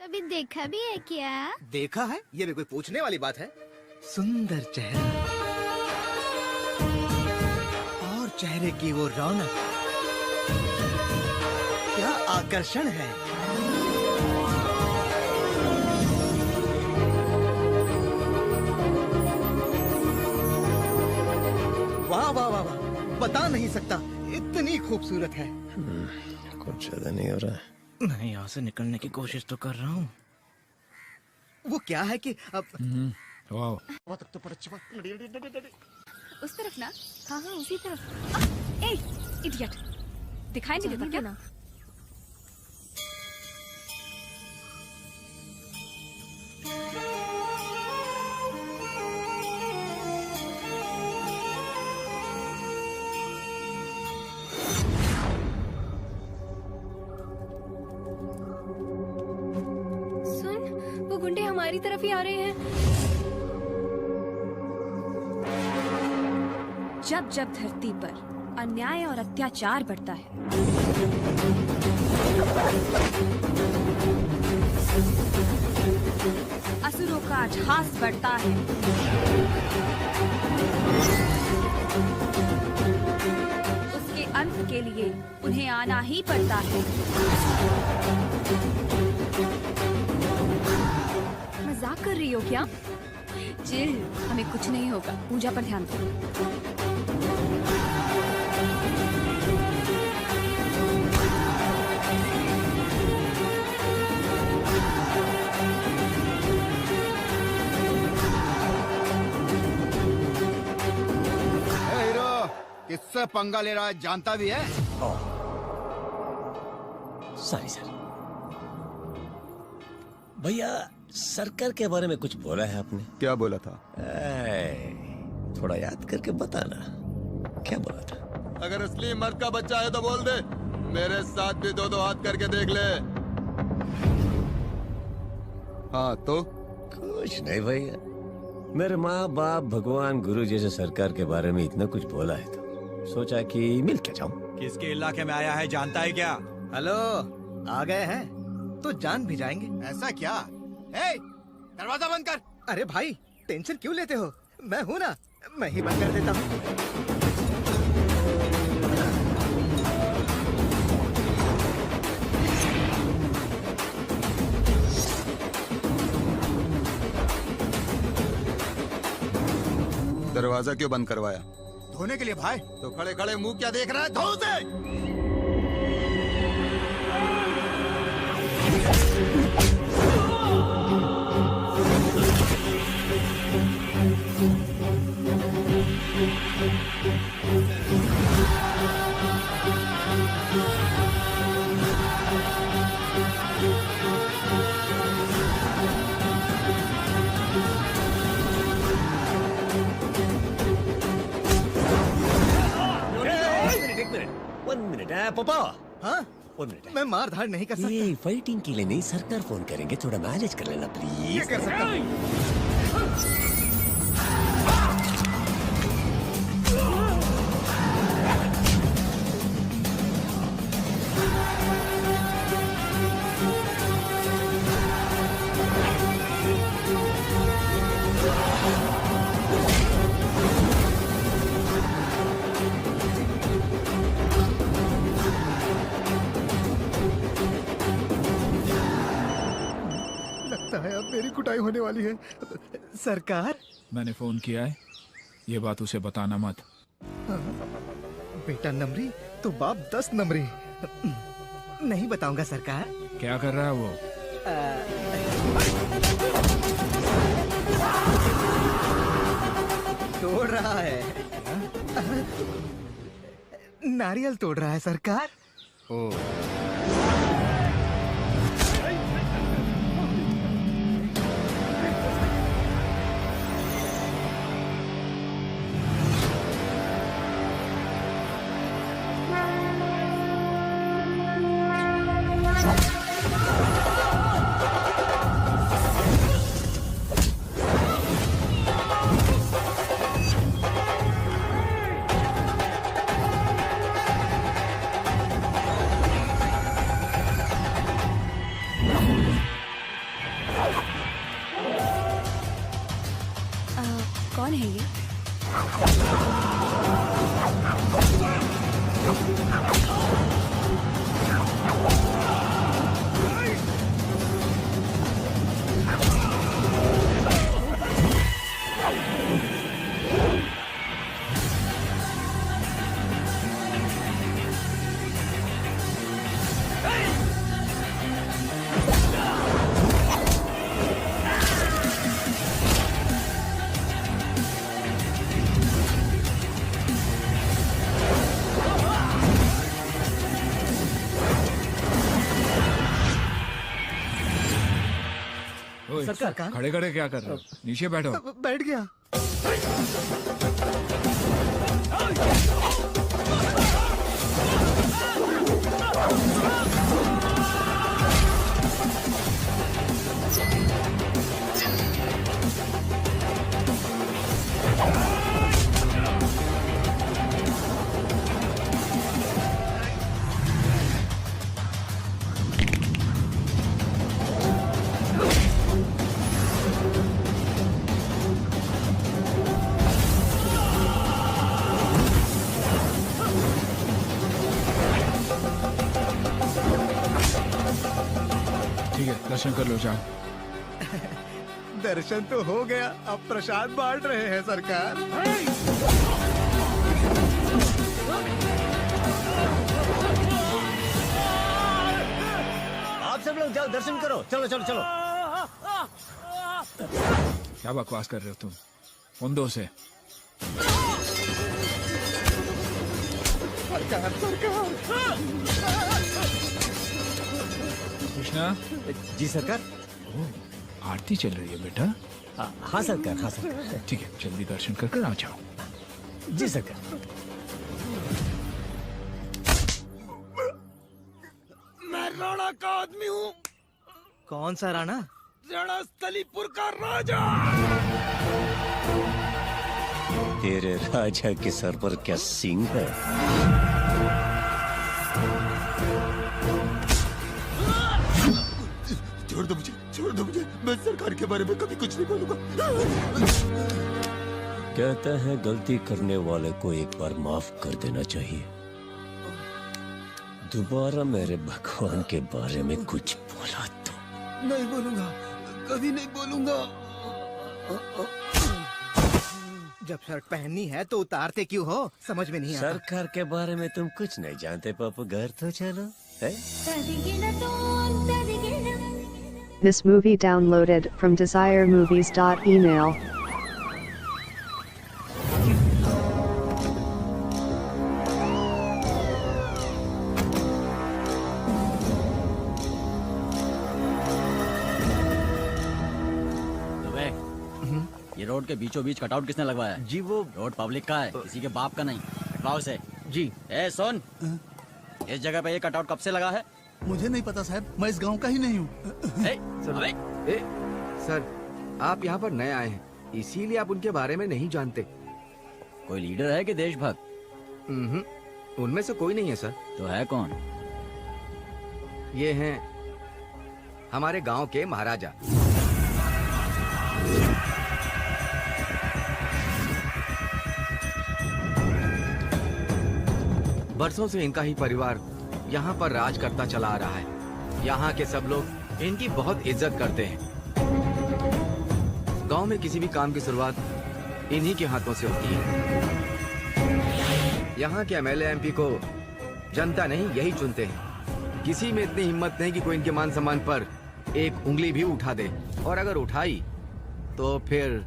कभी देखा भी है क्या? देखा है? ये भी कोई पूछने वाली बात है? सुंदर चेहरा और चेहरे की वो रौनक, क्या आकर्षण है। वाह वाह वाह वाह, बता नहीं सकता, इतनी खूबसूरत है। कुछ ज्यादा नहीं हो रहा है। मैं यहाँ से निकलने की कोशिश तो कर रहा हूँ। वो क्या है कि अब वाह, उस तरफ ना। हाँ हाँ उसी तरफ। ए इडियट, दिखाई नहीं देता क्या? सुन, वो गुंडे हमारी तरफ ही आ रहे हैं। जब जब धरती पर अन्याय और अत्याचार बढ़ता है, असुरों का अट्टहास बढ़ता है, उसके अंत के लिए उन्हें आना ही पड़ता है। मजाक कर रही हो क्या? चिल, हमें कुछ नहीं होगा। पूजा पर ध्यान दो। हीरो, किससे पंगा ले रहा है जानता भी है? Sorry sir. भैया सरकार के बारे में कुछ बोला है आपने? क्या बोला था? थोड़ा याद करके बताना, क्या बोला था? अगर असली मर्द का बच्चा है तो बोल दे, मेरे साथ भी दो दो हाथ करके देख ले। हाँ तो? कुछ नहीं भैया, मेरे माँ बाप भगवान गुरु जैसे सरकार के बारे में इतना कुछ बोला है तो सोचा कि मिल के जाऊं। किसके इलाके में आया है जानता है क्या? हेलो, आ गए हैं तो जान भी जाएंगे। ऐसा क्या? ए, दरवाजा बंद कर। अरे भाई, टेंशन क्यों लेते हो? मैं हूँ ना, मैं ही बंद कर देता हूँ। दरवाजा क्यों बंद करवाया? धोने के लिए भाई। तो खड़े खड़े मुंह क्या देख रहा है? धो उसे। वन मिनट पापा। हाँ, 1 मिनट। मैं मार धाड़ नहीं कर सकता। ये फाइटिंग के लिए नहीं, सरकार फोन करेंगे, थोड़ा मैनेज कर लेना प्लीज। ये कर सकता हूँ। लगता है अब मेरी कुटाई होने वाली है। सरकार, मैंने फोन किया है, ये बात उसे बताना मत। बेटा नमरी तो बाप 10 नमरी। नहीं बताऊंगा सरकार। क्या कर रहा है वो? तोड़ रहा है, नारियल तोड़ रहा है सरकार। ओ, कौन है ये? ओए, सरकार। खड़े खड़े क्या कर रहे हो? नीचे बैठो। बैठ गया। ठीक है, दर्शन कर लो, जाओ। दर्शन तो हो गया, अब प्रसाद बांट रहे हैं सरकार। आप सब लोग जाओ दर्शन करो, चलो चलो चलो। क्या बकवास कर रहे हो तुम? उन दो से सरकार सरकार। कृष्णा, जी सरकार। आरती चल रही है बेटा। हाँ सरकार, हाँ सरकार। ठीक है, जल्दी दर्शन कर कर आ जाओ। जी सरकार। मैं राणा का आदमी हूँ, कौन सा राणा? राणा स्थलीपुर का राजा। तेरे राजा के सर पर क्या सींग है? छोड़ दो मुझे, छोड़ दो मुझे। मैं सरकार के बारे में कभी कुछ नहीं बोलूंगा। कहता है गलती करने वाले को एक बार माफ कर देना चाहिए। दोबारा मेरे भगवान के बारे में कुछ बोला तो नहीं बोलूंगा, कभी नहीं बोलूंगा। जब शर्ट पहननी है तो उतारते क्यों हो? समझ में नहीं आता। सरकार के बारे में तुम कुछ नहीं जानते पापा, घर तो चलो है? This movie downloaded from desiremovies.email. ये रोड के बीचों बीच कटआउट किसने लगवाया है? जी वो रोड पब्लिक का है, किसी के बाप का नहीं। हटवाओ इसे। जी। ए सुन, इस जगह पे ये कटआउट कब से लगा है? मुझे नहीं पता साहब, मैं इस गांव का ही नहीं हूँ। अबे, सर, आप यहाँ पर नए आए हैं, इसीलिए आप उनके बारे में नहीं जानते। कोई लीडर है कि देशभक्त? उनमें से कोई नहीं है सर। तो है कौन? ये हैं हमारे गांव के महाराजा। बरसों से इनका ही परिवार यहाँ पर राज करता चला आ रहा है। यहाँ के सब लोग इनकी बहुत इज्जत करते हैं। गांव में किसी भी काम की शुरुआत इन्हीं के हाथों से होती है। यहाँ के एमएलए एमपी को जनता नहीं, यही चुनते हैं। किसी में इतनी हिम्मत नहीं कि कोई इनके मान सम्मान पर एक उंगली भी उठा दे, और अगर उठाई तो फिर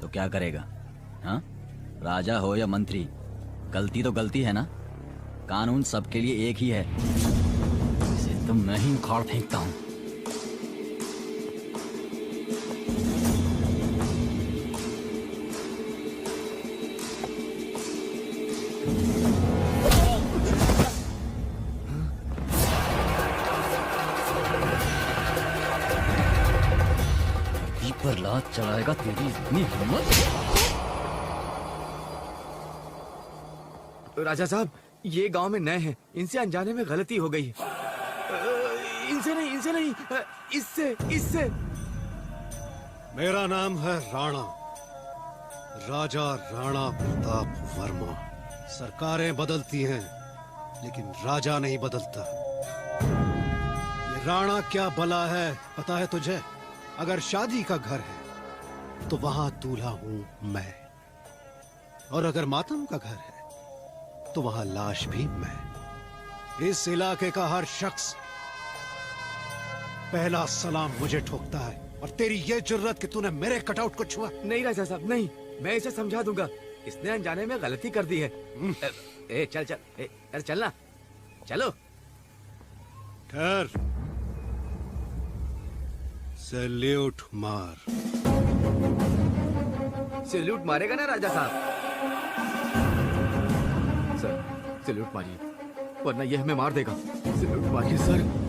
तो क्या करेगा? हाँ, राजा हो या मंत्री, गलती तो गलती है ना। कानून सबके लिए एक ही है। इसे तो मैं ही उखाड़ फेंकता हूँ। पर लात चलाएगा तेरी इतनी हिम्मत? राजा साहब, ये गांव में नए हैं, इनसे अनजाने में गलती हो गई। इनसे नहीं, इससे। मेरा नाम है राणा, राजा राणा प्रताप वर्मा। सरकारें बदलती हैं लेकिन राजा नहीं बदलता। ये राणा क्या बला है पता है तुझे? अगर शादी का घर है तो वहां दूल्हा हूं मैं, और अगर मातम का घर है तो वहां लाश भी मैं। इस इलाके का हर शख्स पहला सलाम मुझे ठोकता है, और तेरी ये जुर्रत कि तूने मेरे कटआउट को छुआ। नहीं राजा साहब नहीं, मैं इसे समझा दूंगा। इसने अनजाने में गलती कर दी है। चल चल, अरे चलना, चलो। ठहर, सैल्यूट मार। सैल्यूट मारेगा ना राजा साहब? सर सैल्यूट मारिए, वरना ये हमें मार देगा। सैल्यूट मारिए सर।